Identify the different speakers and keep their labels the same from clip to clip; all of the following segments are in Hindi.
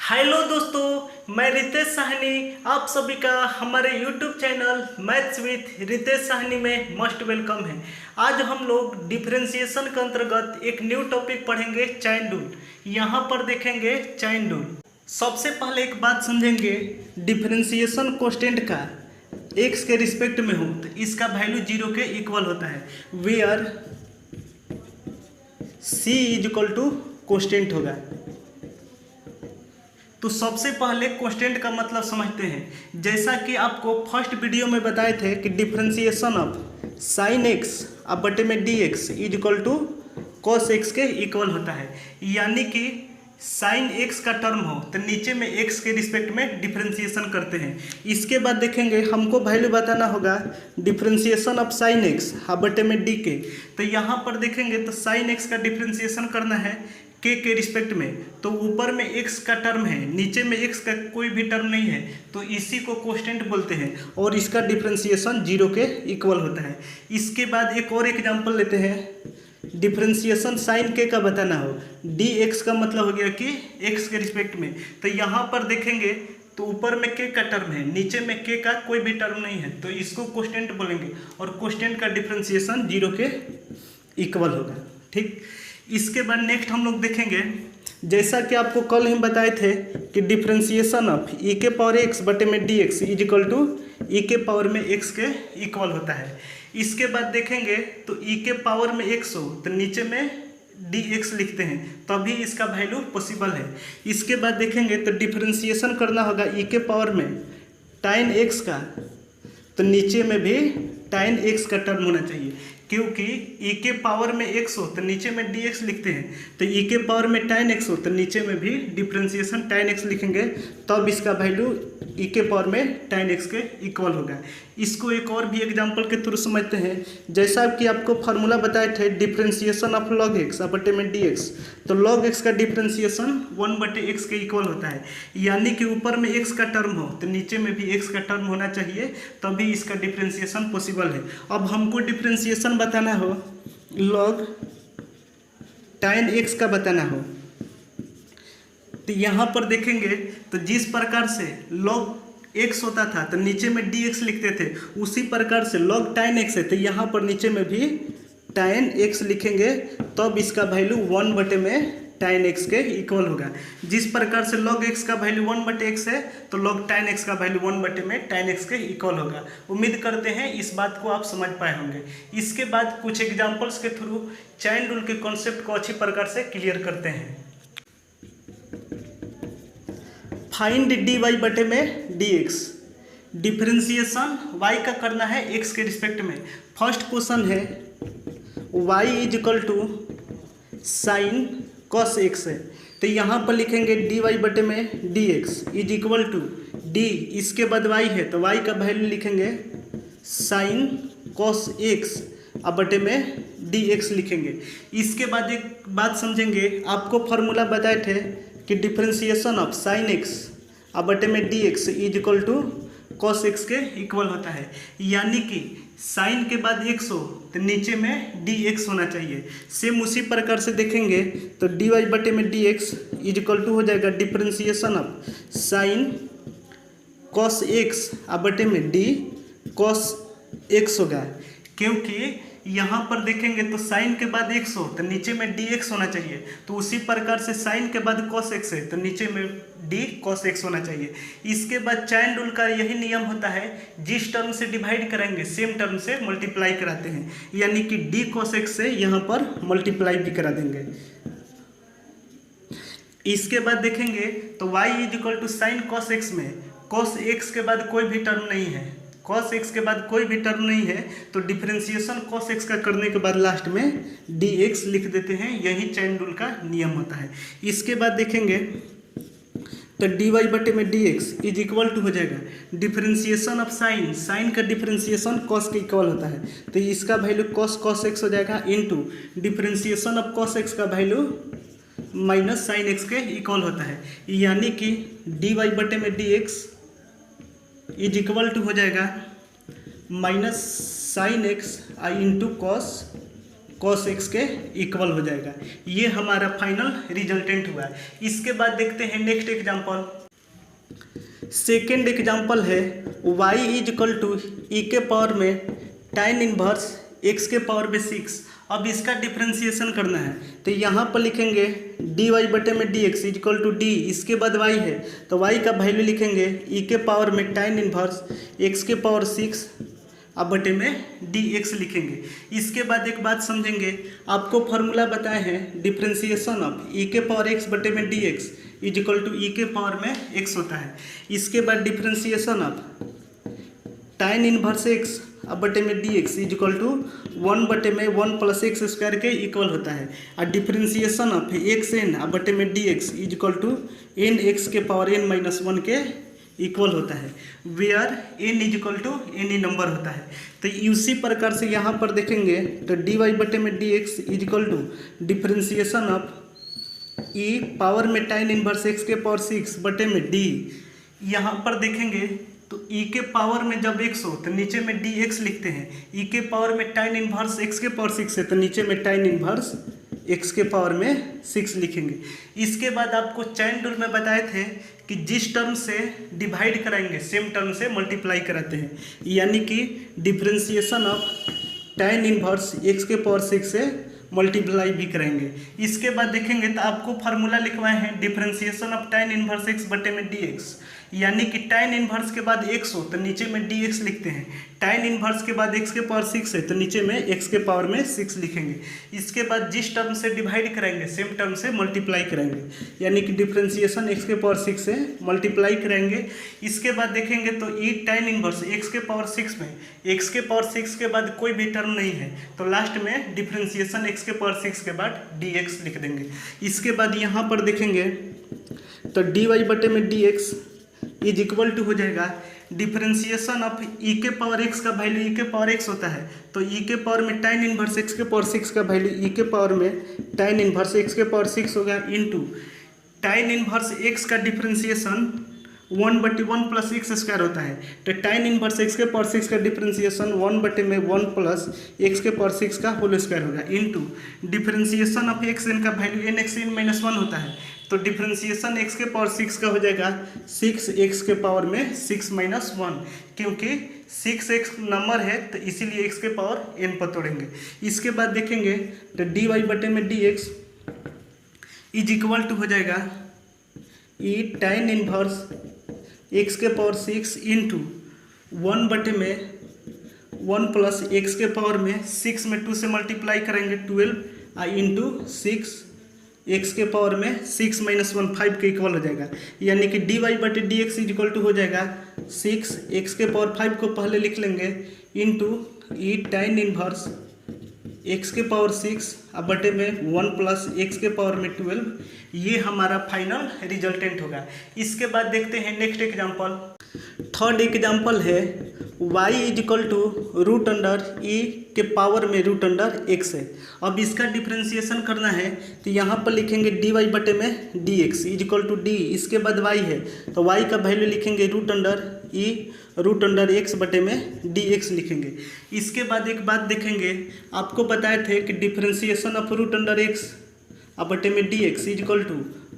Speaker 1: हेलो दोस्तों, मैं रितेश साहनी आप सभी का हमारे YouTube channel maths with Ritesh Sahni में मस्ट वेलकम है। आज हम लोग डिफरेंशिएशन के अंतर्गत एक न्यू टॉपिक पढ़ेंगे, चैन रूल। यहाँ पर देखेंगे चैन रूल। सबसे पहले एक बात समझेंगे, डिफरेंशिएशन कांस्टेंट का x के रिस्पेक्ट में हो तो इसका वैल्यू 0 के इक्वल होता है, where c is equal to constant होगा। तो सबसे पहले कांस्टेंट का मतलब समझते हैं। जैसा कि आपको फर्स्ट वीडियो में बताए थे कि डिफरेंशिएशन ऑफ साइन एक्स अब बटे में D x is equal to cos x के इक्वल होता है। यानी कि साइन एक्स का टर्म हो तो नीचे में एक्स के रिस्पेक्ट में डिफरेंशिएशन करते हैं। इसके बाद देखेंगे हमको वैल्यू बताना होगा डिफरेंशिएशन ऑफ साइन एक्स अब बटे में डी के। तो यहाँ पर देखेंगे तो साइन एक्स का डिफरेंशिएशन करना है के रिस्पेक्ट में, तो ऊपर में x का टर्म है, नीचे में x का कोई भी टर्म नहीं है, तो इसी को कांस्टेंट बोलते हैं और इसका डिफरेंशिएशन 0 के इक्वल होता है। इसके बाद एक और एग्जांपल लेते हैं। डिफरेंशिएशन साइन के का बताना हो, dx का मतलब हो गया कि x के रिस्पेक्ट में। तो यहाँ पर देखेंगे तो ऊपर में k का टर्म है, नीचे में k का कोई भी टर्म नहीं है, तो इसको कांस्टेंट बोलेंगे और कांस्टेंट का डिफरेंशिएशन 0 के इक्वल होगा। ठीक, इसके बाद नेक्स्ट हम लोग देखेंगे, जैसा कि आपको कल हम बताए थे कि डिफरेंशिएशन ऑफ ई के पावर एक्स बटे में D x is equal to e के पावर में एक्स के इक्वल होता है। इसके बाद देखेंगे तो ई के पावर में एक्स हो तो नीचे में डी एक्स लिखते हैं, तभी इसका वैल्यू पॉसिबल है। इसके बाद देखेंगे तो डिफरेंशिएशन करना होगा ई के पावर में टाइन एक्स का, तो नीचे में भी टाइन एक्स का टर्म होना चाहिए, क्योंकि ई के पावर में एक्स हो तो नीचे में डी एक्स लिखते हैं, तो ई के पावर में टाइन एक्स हो तो नीचे में भी डिफरेंशिएशन टाइन एक्स लिखेंगे, तब इसका वैल्यू ई के पावर में टाइन एक्स के इक्वल होगा। इसको एक और भी एग्जांपल के थ्रू समझते हैं। जैसा कि आपको फार्मूला बताए थे डिफरेंशिएशन ऑफ लॉग एक्स बटे में डी एक्स, तो लॉग एक्स का डिफरेंशिएशन 1 बटे एक्स के इक्वल होता है। यानी कि ऊपर में एक्स का टर्म हो तो नीचे में भी एक्स का टर्म होना चाहिए, तभी इसका डिफरेंशिएशन पॉसिबल है। अब हमको डिफरेंशिएशन बताना हो लॉग टाइन एक्स का बताना हो, तो यहाँ पर देखेंगे तो जिस प्रकार से लॉग एक्स होता था तो नीचे में डी एक्स लिखते थे, उसी प्रकार से लॉग टाइन एक्स है तो यहाँ पर नीचे में भी टाइन एक्स लिखेंगे, तब इसका वैल्यू 1 बटे में टाइन एक्स के इक्वल होगा। जिस प्रकार से लॉग एक्स का वैल्यू 1 बटे एक्स है तो लॉग टाइन एक्स का वैल्यू 1 बटे में टाइन एक्स के इक्वल होगा। उम्मीद करते हैं इस बात को आप समझ पाए होंगे। इसके बाद कुछ एग्जाम्पल्स के थ्रू चैन रूल के कॉन्सेप्ट को अच्छी प्रकार से क्लियर करते हैं। फाइंड डी वाई बटे में डी एक्स, डिफरेंशिएशन वाई का करना है एक्स के रिस्पेक्ट में। फर्स्ट क्वेश्चन है Y is equal to sine cos X है, तो यहाँ पर लिखेंगे डी वाई बटे में D x is equal to D, इसके बाद वाई है तो वाई का वैल्यू लिखेंगे साइन कॉस एक्स अब बटे में डी एक्स लिखेंगे। इसके बाद एक बात समझेंगे, आपको फार्मूला बताए थे कि डिफरेंशिएशन ऑफ साइन एक्स अब बटे में D x is equal to cos x के इक्वल होता है। यानी कि साइन के बाद एक्स हो तो नीचे में डी एक्स होना चाहिए। सेम उसी प्रकार से देखेंगे तो डी वाई बटे में D x is equal to हो जाएगा differentiation of sine cos x अब बटे में डी कॉस एक्स होगा, क्योंकि यहाँ पर देखेंगे तो साइन के बाद एक्स हो तो नीचे में डी एक्स होना चाहिए, तो उसी प्रकार से साइन के बाद कॉस एक्स है तो नीचे में डी कॉस एक्स होना चाहिए। इसके बाद चैन रूल का यही नियम होता है, जिस टर्म से डिवाइड करेंगे सेम टर्म से मल्टीप्लाई कराते हैं, यानी कि डी कॉस एक्स से यहाँ पर मल्टीप्लाई भी करा देंगे। इसके बाद देखेंगे तो Y is equal to sine cos X में कॉस एक्स के बाद कोई भी टर्म नहीं है, कॉस एक्स के बाद कोई भी टर्म नहीं है, तो डिफरेंशिएशन कॉस एक्स का करने के बाद लास्ट में डी एक्स लिख देते हैं, यही चैन रूल का नियम होता है। इसके बाद देखेंगे तो डी वाई बटे में D x is equal to हो जाएगा डिफरेंशिएशन ऑफ साइन, साइन का डिफरेंशिएशन कॉस के इक्वल होता है, तो इसका वैल्यू कॉस एक्स हो जाएगा into differentiation of cos x का वैल्यू माइनस साइन एक्स के इक्वल होता है। यानी कि डी वाई बटे में D x is equal to हो जाएगा माइनस साइन एक्स आई इंटू कॉस cos x के इक्वल हो जाएगा। ये हमारा फाइनल रिजल्टेंट हुआ है। इसके बाद देखते हैं नेक्स्ट एग्जांपल। सेकेंड एग्जांपल है y is equal to e के पावर में tan इनवर्स x के पावर में 6। अब इसका डिफ्रेंसिएशन करना है तो यहाँ पर लिखेंगे dy बटे में dx is equal to D, इसके बाद y है तो y का वैल्यू लिखेंगे ई के पावर में tan इनवर्स x के पावर 6 अब बटे में dx लिखेंगे। इसके बाद एक बात समझेंगे, आपको फार्मूला बताए हैं डिफ्रेंसिएशन ऑफ ई के पावर x बटे में dx is equal to e के पावर में x होता है। इसके बाद differentiation of tan inverse x अब बटे में dx इज इक्वल टू 1 बटे में 1 प्लस एक्स स्क्वायर के इक्वल होता है। और डिफ्रेंसिएशन ऑफ एक्स एन अब बटे में dx is equal to n x के पावर n माइनस 1 के इक्वल होता है, where n is equal to any number होता है। तो उसी प्रकार से यहाँ पर देखेंगे तो dy बटे में dx is equal to differentiation of e power में tan इनवर्स x के पावर 6 बटे में d। यहाँ पर देखेंगे तो e के पावर में जब x हो तो नीचे में dx लिखते हैं, e के पावर में tan इनवर्स x के पावर 6 है तो नीचे में tan इनवर्स x के पावर में 6 लिखेंगे। इसके बाद आपको चैन रूल में बताए थे कि जिस टर्म से डिवाइड कराएंगे सेम टर्म से मल्टीप्लाई कराते हैं, यानी कि differentiation of tan inverse x के पावर 6 से मल्टीप्लाई भी करेंगे। इसके बाद देखेंगे तो आपको फार्मूला लिखवाए हैं differentiation of tan inverse x बटे में dx, यानी कि tan इनवर्स के बाद x हो तो नीचे में dx लिखते हैं, tan इनवर्स के बाद x के पावर 6 है तो नीचे में x के पावर में 6 लिखेंगे। इसके बाद जिस टर्म से डिवाइड करेंगे सेम टर्म से मल्टीप्लाई करेंगे, यानी कि डिफ्रेंसिएशन x के पावर 6 से मल्टीप्लाई करेंगे। इसके बाद देखेंगे तो ई tan इनवर्स x के पावर 6 में x के पावर 6 के बाद कोई भी टर्म नहीं है तो लास्ट में डिफ्रेंसिएशन x के पावर 6 के बाद dx लिख देंगे। इसके बाद यहाँ पर देखेंगे तो dy बटे में dx इज इक्वल टू हो जाएगा डिफ्रेंसिएशन ऑफ ई के पावर x का वैल्यू ई के पावर x होता है तो ई के पावर में tan इनवर्स x के पावर 6 का वैल्यू ई के पावर में tan इनवर्स x के पावर 6 होगा इनटू tan इनवर्स x का डिफ्रेंसिएशन 1 बटे 1 प्लस एक्स स्क्वायर होता है तो tan इनवर्स x के पावर 6 का डिफ्रेंसिएशन 1 बटे में 1 प्लस एक्स के पावर 6 का होल स्क्वायर होगा into differentiation of x n का value n x n minus 1 होता है तो डिफ्रेंसिएशन x के पावर 6 का हो जाएगा 6x के पावर में 6 माइनस 1, क्योंकि 6x नंबर है तो इसीलिए x के पावर n पर तोड़ेंगे। इसके बाद देखेंगे तो dy बटे में dx इज इक्वल टू हो जाएगा ई tan इनवर्स x के पावर 6 इंटू 1 बटे में 1 प्लस एक्स के पावर में 6 में 2 से मल्टीप्लाई करेंगे 12 इंटू 6 x के पावर में 6 माइनस 1 5 के इक्वल हो जाएगा, यानी कि dy बटे dx इज इक्वल टू हो जाएगा 6 x के पावर 5 को पहले लिख लेंगे इंटू ई tan इनवर्स x के पावर 6 अब बटे में 1 प्लस एक्स के पावर में 12। ये हमारा फाइनल रिजल्टेंट होगा। इसके बाद देखते हैं नेक्स्ट एग्जांपल। थर्ड एग्जांपल है y is equal to root under e के पावर में रूट अंडर x है। अब इसका डिफ्रेंसिएशन करना है तो यहाँ पर लिखेंगे dy बटे में dx is equal to D, इसके बाद y है तो y का वैल्यू लिखेंगे root under e root under x बटे में dx लिखेंगे। इसके बाद एक बात देखेंगे, आपको बताए थे कि differentiation of root under x अब बटे में dx इज इक्वल टू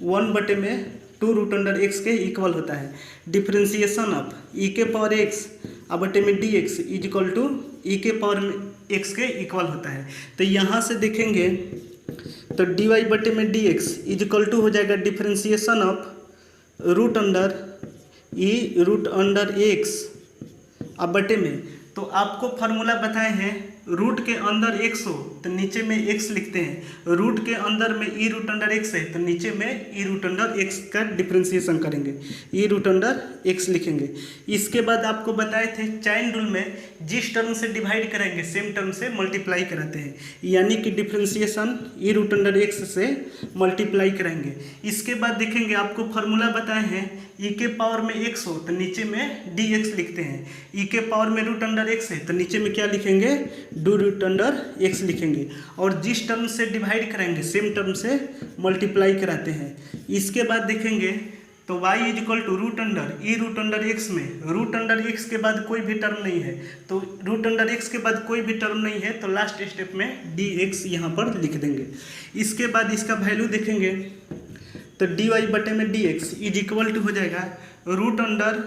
Speaker 1: 1 बटे में 2 रूट अंडर x के इक्वल होता है। डिफ्रेंसिएशन ऑफ e के पावर x अब बटे में dx is equal to e के पावर में x के इक्वल होता है। तो यहाँ से देखेंगे तो dy बटे में dx इज इक्वल टू हो जाएगा differentiation of root under e root under x अब बटे में, तो आपको फार्मूला बताए हैं रूट के अंदर x हो तो नीचे में x लिखते हैं, रूट के अंदर में e रूट अंडर x है तो नीचे में e रूट अंडर x का डिफ्रेंसिएशन करेंगे, e रूट अंडर x लिखेंगे। इसके बाद आपको बताए थे चैन रूल में जिस टर्म से डिवाइड करेंगे सेम टर्म से मल्टीप्लाई कराते हैं, यानी कि differentiation e root under x से मल्टीप्लाई करेंगे। इसके बाद देखेंगे आपको फार्मूला बताए हैं e के पावर में x हो तो नीचे में dx लिखते हैं, e के पावर में रूट अंडर x है तो नीचे में क्या लिखेंगे डू रूट अंडर x लिखेंगे, और जिस टर्म से डिवाइड करेंगे सेम टर्म से मल्टीप्लाई कराते हैं। इसके बाद देखेंगे तो y is equal to root under e root under x में रूट अंडर एक्स के बाद कोई भी टर्म नहीं है, तो रूट अंडर एक्स के बाद कोई भी टर्म नहीं है तो लास्ट स्टेप में डी एक्स यहाँ पर लिख देंगे। इसके बाद इसका वैल्यू देखेंगे तो डी वाई बटे में D x is equal to हो जाएगा रूट अंडर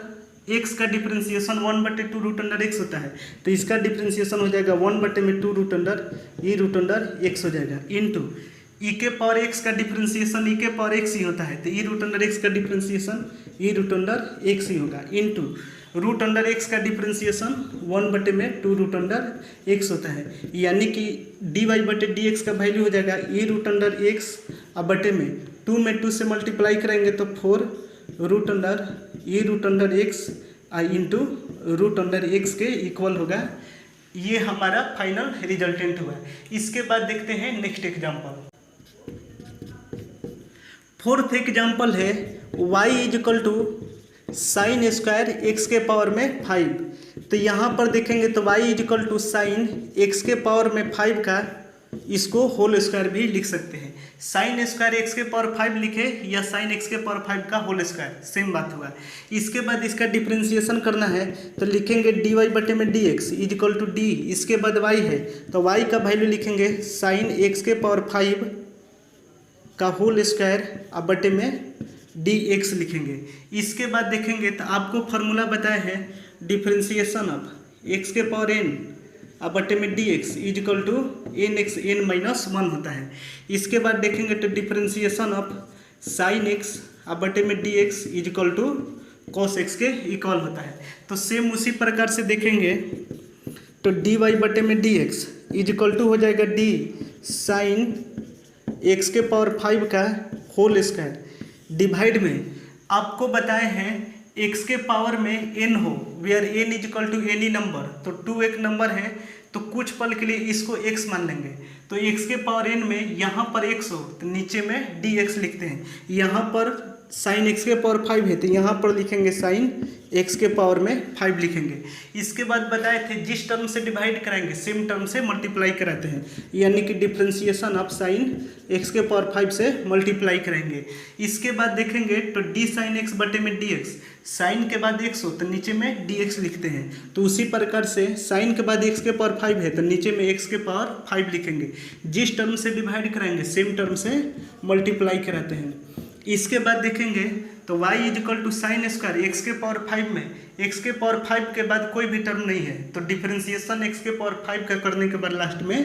Speaker 1: एक्स का डिफ्रेंसिएशन 1/2 रूट अंडर एक्स होता है, तो इसका डिफ्रेंसिएशन हो जाएगा 1/2 root under e root under x हो जाएगा इनटू ई के पावर एक्स का डिफ्रेंसिएशन ई के पावर एक्स ही होता है, तो ई रूट अंडर एक्स का differentiation e root under x ही होगा इनटू रूट अंडर एक्स का डिफ्रेंसिएशन 1/2 रूट अंडर एक्स होता है, यानी कि डी वाई बटे डी एक्स का वैल्यू हो जाएगा ई रूट अंडर एक्स अब बटे में 2 से मल्टीप्लाई करेंगे तो 4 root under e root under x into root under x के इक्वल होगा। ये हमारा फाइनल रिजल्टेंट हुआ। इसके बाद देखते हैं नेक्स्ट एग्जाम्पल। फोर्थ एग्जाम्पल है y is equal to sine square x के पावर में 5। तो यहाँ पर देखेंगे तो y is equal to sine x के पावर में 5 का इसको होल स्क्वायर भी लिख सकते हैं। साइन स्क्वायर एक्स के पावर 5 लिखे या साइन एक्स के पावर 5 का होल स्क्वायर सेम बात हुआ। इसके बाद इसका डिफ्रेंसिएशन करना है तो लिखेंगे डी वाई बटे में D x is equal to D, इसके बाद y है तो y का वैल्यू लिखेंगे साइन एक्स के पावर 5 का होल स्क्वायर अब बटे में डी एक्स लिखेंगे। इसके बाद देखेंगे तो आपको फार्मूला बताया है डिफ्रेंसिएशन ऑफ एक्स के पावर n अब बटे में D x is equal to n x n minus 1 होता है। इसके बाद देखेंगे तो डिफ्रेंसिएशन ऑफ साइन एक्स अब बटे में D x is equal to cos x के इक्वल होता है। तो सेम उसी प्रकार से देखेंगे तो डी वाई बटे में D x is equal to हो जाएगा डी साइन एक्स के पावर 5 का होल स्क्वायर डिवाइड में आपको बताए हैं एक्स के पावर में n हो where n is equal to any number, तो 2 एक नंबर है तो कुछ पल के लिए इसको x मान लेंगे, तो x के पावर n में यहाँ पर x हो तो नीचे में dx लिखते हैं। यहाँ पर साइन एक्स के पावर 5 है तो यहाँ पर लिखेंगे साइन एक्स के पावर में 5 लिखेंगे। इसके बाद बताए थे जिस टर्म से डिवाइड कराएंगे सेम टर्म से मल्टीप्लाई कराते हैं, यानी कि डिफ्रेंसिएशन ऑफ साइन एक्स के पावर 5 से मल्टीप्लाई करेंगे। इसके बाद देखेंगे तो डी साइन एक्स बटे में डी एक्स, साइन के बाद एक्स हो तो नीचे में डी एक्स लिखते हैं, तो उसी प्रकार से साइन के बाद एक्स के पावर 5 है तो नीचे में एक्स के पावर 5 लिखेंगे। जिस टर्म से डिवाइड कराएंगे सेम टर्म से मल्टीप्लाई कराते हैं। इसके बाद देखेंगे तो y is equal to sine square x के पावर 5 में एक्स के पावर 5 के बाद कोई भी टर्म नहीं है तो डिफ्रेंसिएशन एक्स के पावर 5 का करने के बाद लास्ट में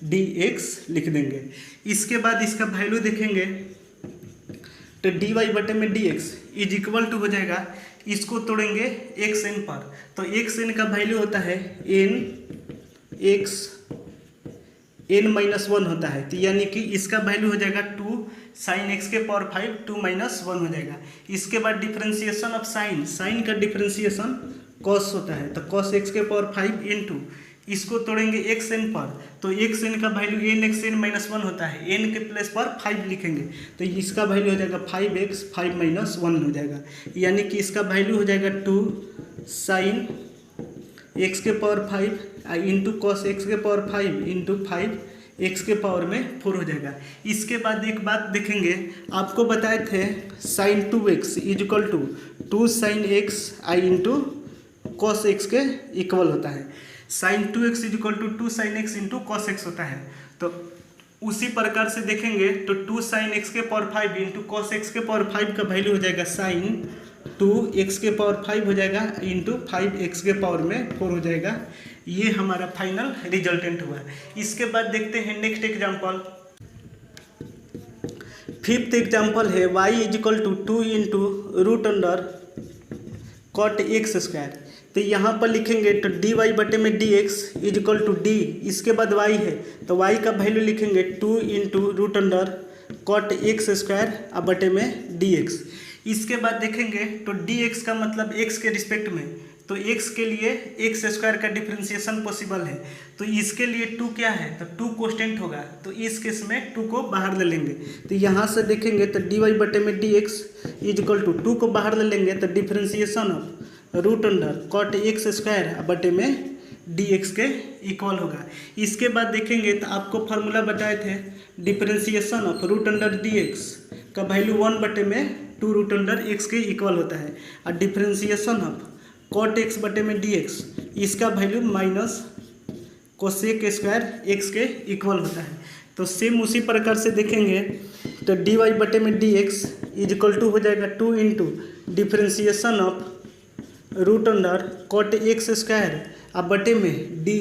Speaker 1: dx लिख देंगे। इसके बाद इसका वैल्यू देखेंगे तो dy बटे में dx इज इक्वल टू हो जाएगा, इसको तोड़ेंगे xn पर तो xn का वैल्यू होता है n-1 होता है, तो यानी कि इसका वैल्यू हो जाएगा 2 साइन एक्स के पावर 5 2-1 हो जाएगा। इसके बाद डिफ्रेंसिएशन ऑफ साइन का डिफ्रेंसिएशन कॉस होता है तो कॉस एक्स के पावर 5 इंटू इसको तोड़ेंगे xn पर तो xn का वैल्यू n(x(n-1) होता है, n के प्लेस पर 5 लिखेंगे तो इसका वैल्यू हो जाएगा 5x 5-1 हो जाएगा, यानी कि इसका वैल्यू हो जाएगा 2 साइन एक्स के पावर 5 इंटू कॉस एक्स के पावर 5 इंटू 5 एक्स के पावर में 4 हो जाएगा। इसके बाद एक बात देखेंगे, आपको बताए थे sine 2x is equal to 2 sine x आई इंटू कॉस एक्स के इक्वल होता है। Sine 2x is equal to 2 sine x into cos x होता है, तो उसी प्रकार से देखेंगे तो 2 साइन एक्स के पावर 5 इंटू कॉस एक्स के पावर 5 का वैल्यू हो जाएगा साइन 2x के पावर 5 हो जाएगा इंटू 5x के पावर में 4 हो जाएगा। ये हमारा फाइनल रिजल्टेंट हुआ है। इसके बाद देखते हैं नेक्स्ट एग्जांपल। फिफ्थ एग्जांपल है y is equal to 2 into root under cot x square, तो यहाँ पर लिखेंगे तो डी वाई बटे में D x is equal to D, इसके बाद y है तो y का वैल्यू लिखेंगे 2 into root under cot x square अब बटे में डी एक्स। इसके बाद देखेंगे तो dx का मतलब x के रिस्पेक्ट में, तो x के लिए एक्स स्क्वायर का डिफ्रेंसिएशन पॉसिबल है, तो इसके लिए 2 क्या है तो 2 कांस्टेंट होगा, तो इस केस में 2 को बाहर ले लेंगे तो यहाँ से देखेंगे तो डी वाई बटे में D x is equal to 2 को बाहर ले लेंगे तो differentiation of root under cot x square बटे में डी एक्स के इक्वल होगा। इसके बाद देखेंगे तो आपको फार्मूला बताए थे differentiation of root under d x का वैल्यू 1 बटे में टू रूट अंडर एक्स के इक्वल होता है। और डिफ्रेंसिएशन ऑफ कॉट एक्स बटे में डी एक्स, इसका value minus cosec square x के इक्वल होता है। तो सेम उसी प्रकार से देखेंगे तो डी वाई बटे में D x is equal to हो जाएगा 2 into differentiation of root under cot x square अब बटे में डी।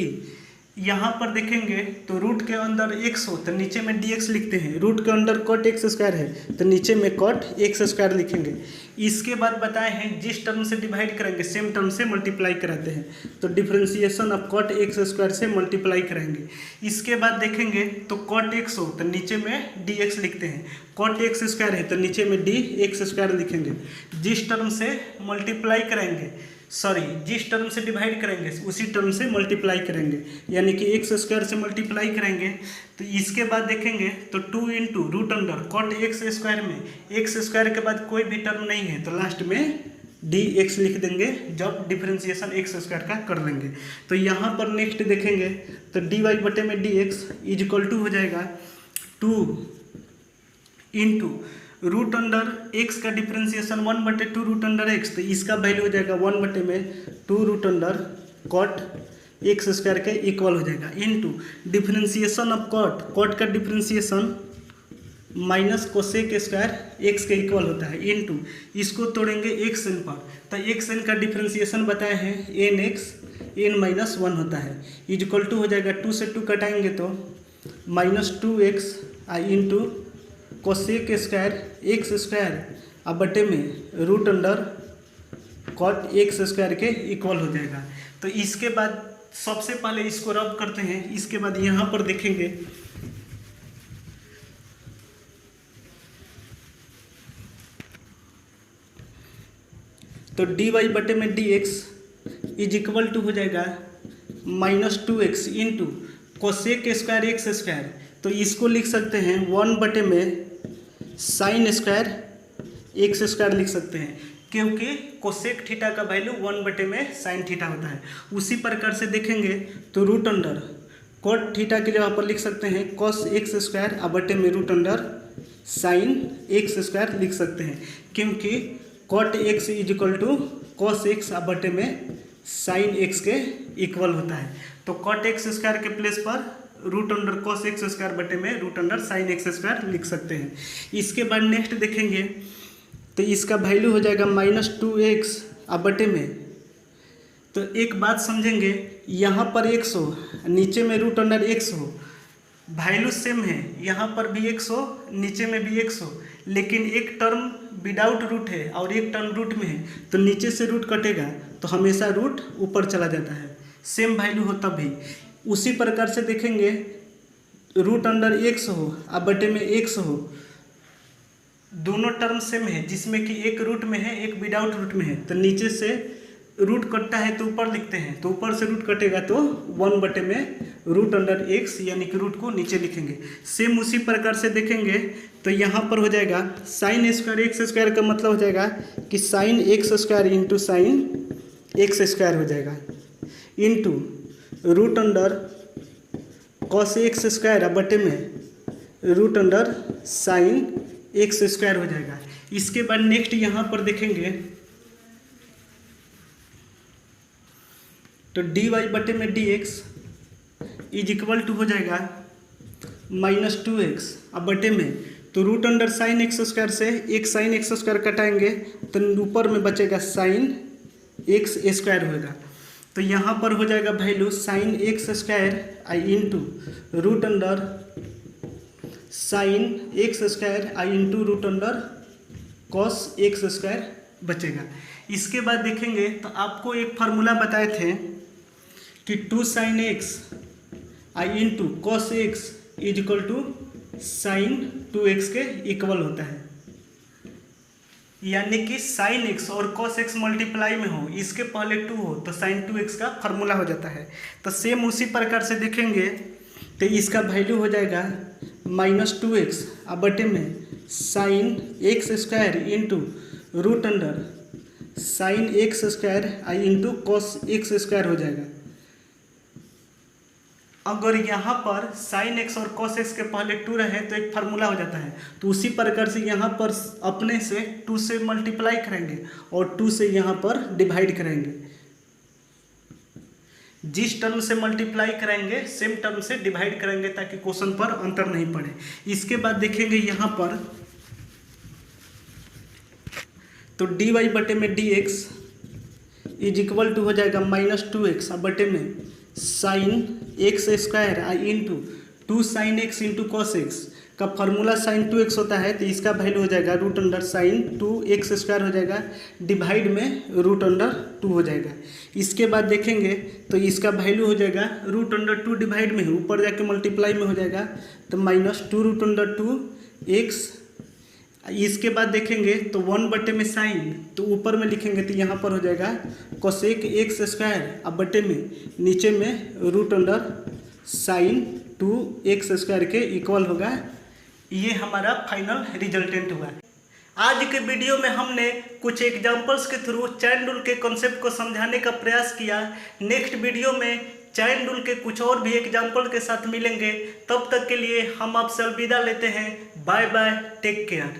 Speaker 1: यहाँ पर देखेंगे तो रूट के अंदर एक्स हो तो नीचे में डी एक्स लिखते हैं, रूट के अंदर कॉट एक्स स्क्वायर है तो नीचे में कॉट एक्स स्क्वायर लिखेंगे। इसके बाद बताए हैं जिस टर्म से डिवाइड करेंगे सेम टर्म से मल्टीप्लाई कराते हैं, तो differentiation of cot x square से मल्टीप्लाई करेंगे। इसके बाद देखेंगे तो कॉट एक्स हो तो नीचे में डी एक्स लिखते हैं, कॉट एक्स स्क्वायर है तो नीचे में डी एक्स स्क्वायर लिखेंगे। जिस टर्म से मल्टीप्लाई करेंगे जिस टर्म से डिवाइड करेंगे उसी टर्म से मल्टीप्लाई करेंगे, यानी कि एक्स स्क्वायर से मल्टीप्लाई करेंगे। तो इसके बाद देखेंगे तो 2 into root under cot x square में एक्स स्क्वायर के बाद कोई भी टर्म नहीं है तो लास्ट में डी एक्स लिख देंगे जब डिफ्रेंसिएशन एक्स स्क्वायर का कर लेंगे। तो यहाँ पर नेक्स्ट देखेंगे तो डी वाई बटे में D x is equal to हो जाएगा 2 इंटू रूट अंडर एक्स का डिफ्रेंसिएशन 1/2 रूट अंडर एक्स, तो इसका वैल्यू हो जाएगा 1/2 root under cot x square के इक्वल हो जाएगा, इंटू डिफ्रेंसिएशन ऑफ कॉट का differentiation minus cosec square x के इक्वल होता है, इंटू इसको तोड़ेंगे एक्स एन पर, तो एक्स एन का डिफ्रेंसिएशन बताए हैं एन एक्स एन माइनस 1 होता है, इज इक्वल टू हो जाएगा 2 से 2 कटाएंगे तो -2x into cosec square x square अब बटे में root under cot x square के इक्वल हो जाएगा। तो इसके बाद सबसे पहले इसको रब करते हैं, इसके बाद यहाँ पर देखेंगे तो डी वाई बटे में D x is equal to हो जाएगा -2x into cosec square x square, तो इसको लिख सकते हैं 1 बटे में साइन स्क्वायर एक्स स्क्वायर लिख सकते हैं, क्योंकि कोसेक थीटा का वैल्यू 1 बटे में साइन थीटा होता है। उसी प्रकार से देखेंगे तो रूट अंडर कॉट थीटा के जगह पर लिख सकते हैं कॉस एक्स स्क्वायर अब बटे में root under sine x square लिख सकते हैं, क्योंकि cot x is equal to cos x अब बटे में साइन एक्स के इक्वल होता है। तो कॉट एक्स स्क्वायर के प्लेस पर root under cos x square बटे में root under sine x square लिख सकते हैं। इसके बाद नेक्स्ट देखेंगे तो इसका वैल्यू हो जाएगा -2x अब बटे में, तो एक बात समझेंगे यहाँ पर x हो नीचे में रूट अंडर x हो, वैल्यू सेम है, यहाँ पर भी x हो नीचे में भी x हो, लेकिन एक टर्म विदाउट रूट है और एक टर्म रूट में है, तो नीचे से रूट कटेगा तो हमेशा रूट ऊपर चला जाता है, सेम वैल्यू हो तब भी। उसी प्रकार से देखेंगे रूट अंडर एक्स हो अब बटे में एक्स हो, दोनों टर्म सेम है जिसमें कि एक रूट में है एक विदाउट रूट में है, तो नीचे से रूट कटता है तो ऊपर लिखते हैं, तो ऊपर से रूट कटेगा तो 1 बटे में रूट अंडर एक्स यानी कि रूट को नीचे लिखेंगे। सेम उसी प्रकार से देखेंगे तो यहाँ पर हो जाएगा साइन स्क्वायर एक्स स्क्वायर का मतलब हो जाएगा कि sine x square into sine x square हो जाएगा, into root under cos x square अब बटे में root under sine x square हो जाएगा। इसके बाद नेक्स्ट यहाँ पर देखेंगे तो डी वाई बटे में D x is equal to हो जाएगा -2x अब बटे में, तो root under sine x square से एक साइन एक्स स्क्वायर कटाएंगे तो ऊपर में बचेगा साइन एक्स स्क्वायर होगा, तो यहाँ पर हो जाएगा value sine x square I into root under sine x square I into root under cos x square बचेगा। इसके बाद देखेंगे तो आपको एक फार्मूला बताए थे कि 2 साइन एक्स आई into cos x is equal to sine 2x के इक्वल होता है, यानी कि साइन एक्स और कॉस एक्स मल्टीप्लाई में हो, इसके पहले 2 हो तो साइन 2x का फार्मूला हो जाता है। तो सेम उसी प्रकार से देखेंगे तो इसका वैल्यू हो जाएगा -2x अब बटे में sine x square into root under sine x square I into cos x square हो जाएगा। अगर यहाँ पर साइन एक्स और कॉस एक्स के पहले 2 रहे तो एक फार्मूला हो जाता है। तो उसी प्रकार से यहाँ पर अपने से 2 से मल्टीप्लाई करेंगे और 2 से यहाँ पर डिवाइड करेंगे। जिस टर्म से मल्टीप्लाई करेंगे सेम टर्म से डिवाइड करेंगे ताकि क्वेश्चन पर अंतर नहीं पड़े। इसके बाद देखेंगे यहाँ पर तो dy बटे में dx इज इक्वल टू हो जाएगा -2x बटे में sine x square into 2 sine x into cos x का फॉर्मूला साइन 2x होता है। तो इसका वैल्यू हो जाएगा √अंडर साइन 2x स्क्वायर हो जाएगा डिवाइड में √2 हो जाएगा। इसके बाद देखेंगे तो इसका वैल्यू हो जाएगा √2 डिवाइड में ऊपर जाके मल्टीप्लाई में हो जाएगा तो -2√2x। इसके बाद देखेंगे तो 1 बटे में साइन तो ऊपर में लिखेंगे तो यहाँ पर हो जाएगा कोसेक एक्स स्क्वायर अब बटे में नीचे में √अंडर साइन 2x स्क्वायर के इक्वल होगा। ये हमारा फाइनल रिजल्टेंट हुआ। आज के वीडियो में हमने कुछ एग्जांपल्स के थ्रू चैन रूल के कॉन्सेप्ट को समझाने का प्रयास किया। नेक्स्ट वीडियो में चैन रूल के कुछ और भी एग्जांपल के साथ मिलेंगे। तब तक के लिए हम आपसे अलविदा लेते हैं। Bye bye, take care.